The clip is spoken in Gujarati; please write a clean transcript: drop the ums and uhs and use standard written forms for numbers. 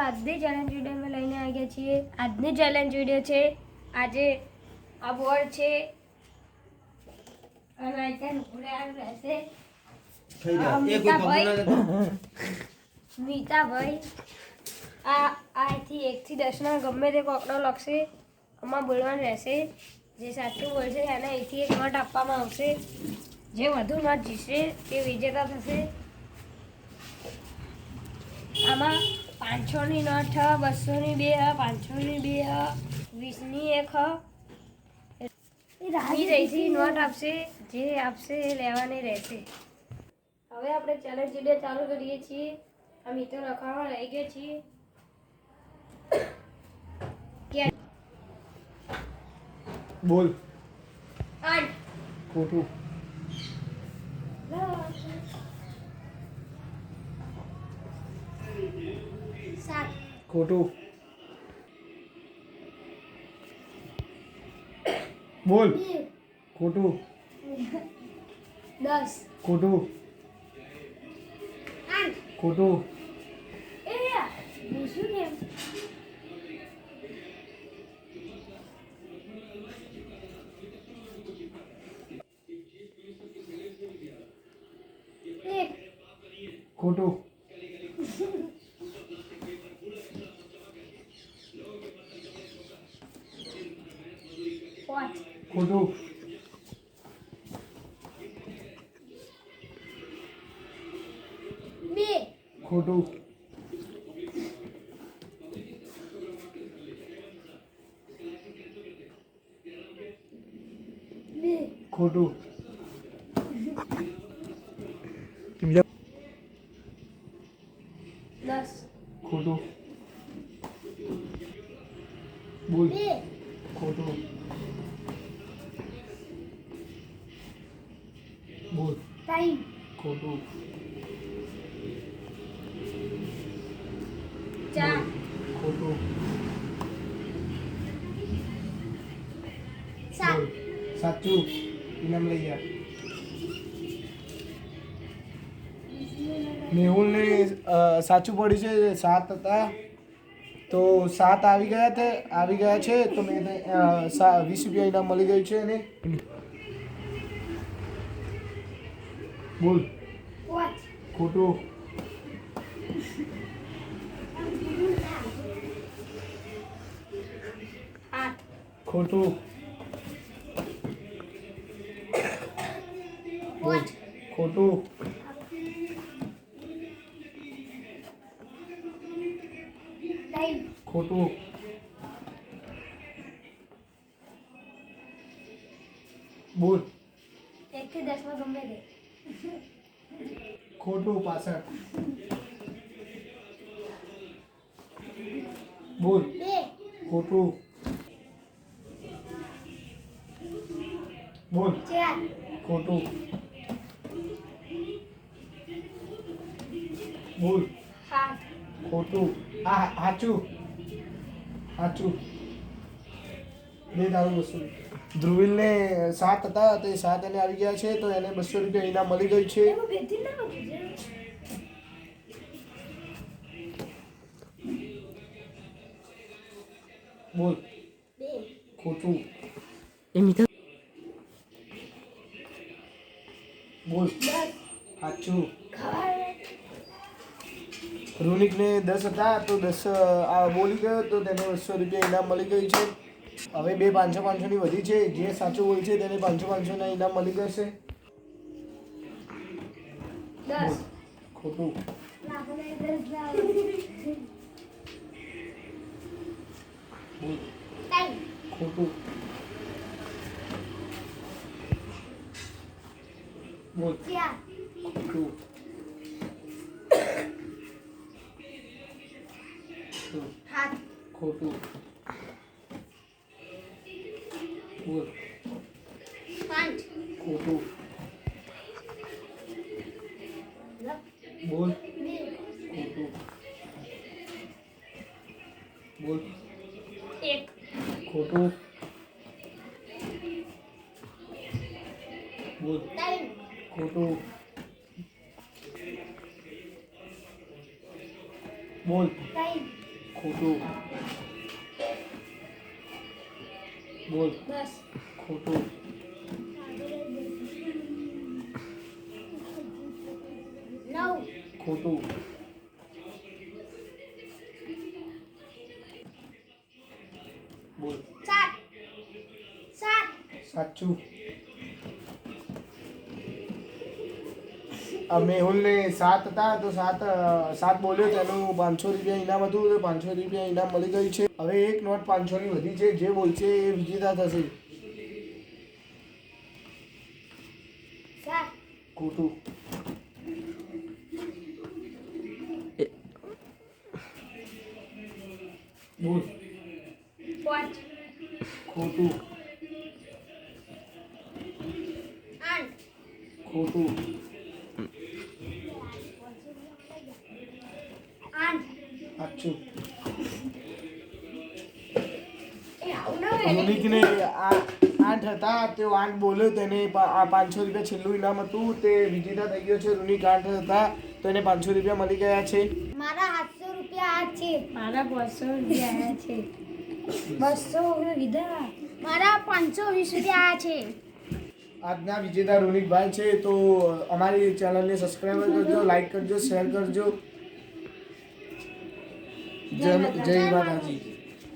આજની ચેલેન્જ વિડીયોમાં લઈને આવી ગયા છીએ. આજની ચેલેન્જ વિડીયો છે આજે આ બોર્ડ છે અને આઈકન ઉડાડ રહેશે. મીતાભાઈ આથી 1 થી 10 ના ગમે તે કોકડો લખશે, આમાં બોલવાનું રહેશે. જે સાચું બોલશે એને અહીંથી 1 નોટ આપવામાં આવશે. જે વધુ નોટ જીતશે તે વિજેતા થશે. આમાં 500 ની નોટ હ, 200 ની 2 હ, 500 ની 2 હ, 20 ની 1 હ. અહીંથી નોટ આપશે, જે આપશે એ લેવાની રહેશે. હવે આપણે ચેલેન્જ વિડીયો ચાલુ કરીએ છીએ. આ મિત્રો લખવામાં રહી ગયા છીએ. બોલ 8 ખોટું 7 ખોટું બોલ 2 ખોટું 10 ખોટું 8 ખોટું એ શું કેમ 1 ખોટું 5 ખોટું 2 ખોટું 2 ખોટું 10 ખોટું બોલ 2 ખોટું બોલ 3 ખોટું 4 ખોટું 7 બોલ સાચું ઇનામ લઈ જા. મેહુલને સાચું પડ્યું છે. 7 હતા તો 7 આવી ગયા છે. તો મેં 20 રૂપિયા ઇનામ મળી ગયું છે. અને બોલ 5 ખોટું 8 ખોટું બોલ 5 ખોટું 9 ખોટું બોલ 1 થી 10 માં ગમે તે ખોટું 65 બોલ 2 ખોટું બોલ 4 ખોટું બોલ 7 ખોટું સાચું બે તારું 200. ધ્રુવિલને 7 હતા તો 7 એને આવી ગયા છે. તો એને 200 રૂપિયા ઇનામ મળી ગયું છે. એમાં બેથી ના લખી છે. બોલ 2 ખોટું બોલ 10 સાચું. ખાવા રૂનિકને 10 હતા તો 10 બોલી ગયો તો તેને 200 રૂપિયા ઇનામ મળી ગયું છે. હવે બે 500 ની વધી છે. જે સાચું બોલ છે તેને 500 ના ઇનામ મળી જશે. 10 ખોટું લાખને 10 લાવ બોલ 10 ખોટું બોલ 4 ખોટું હાથ ખોટું બોલ 5 ખોટું બોલ 2 ખોટું બોલ 1 ખોટું બોલ 3 ખોટું બોલ 3 ખોટું. બોલ. 10 ખોટું. 9 ખોટું. બોલ. 7 સાચું. મેહુલને 7 હતા તો 7 બોલ્યો તેનું 500 રૂપિયા ઇનામ હતું તો 500 રૂપિયા ઇનામ મળી ગઈ છે. હવે એક નોટ 500ની વધી છે, જે બોલશે એ વિજેતા થશે. 7 ખોટું. બોલ. 5 ખોટું. 8 ખોટું. 8 સાચું. એ આવું ના હોય ને. યુનિકને 8 હતા તે 8 બોલ્યો તેને આ 500 રૂપિયા છેલ્લું ઇનામ હતું તે વિજેતા થઈ ગયો છે. યુનિક 8 હતા તો એને 500 રૂપિયા મળી ગયા છે. મારા 700 રૂપિયા આ છે. મારા 500 રૂપિયા આયા છે. 200 કીધા. મારા 520 રૂપિયા આ છે. આજના વિજેતા રોનિકભાઈ છે. તો અમારી ચેનલને સબસ્ક્રાઈબ કરજો, લાઈક કરજો, શેર કરજો. જય માતાજી.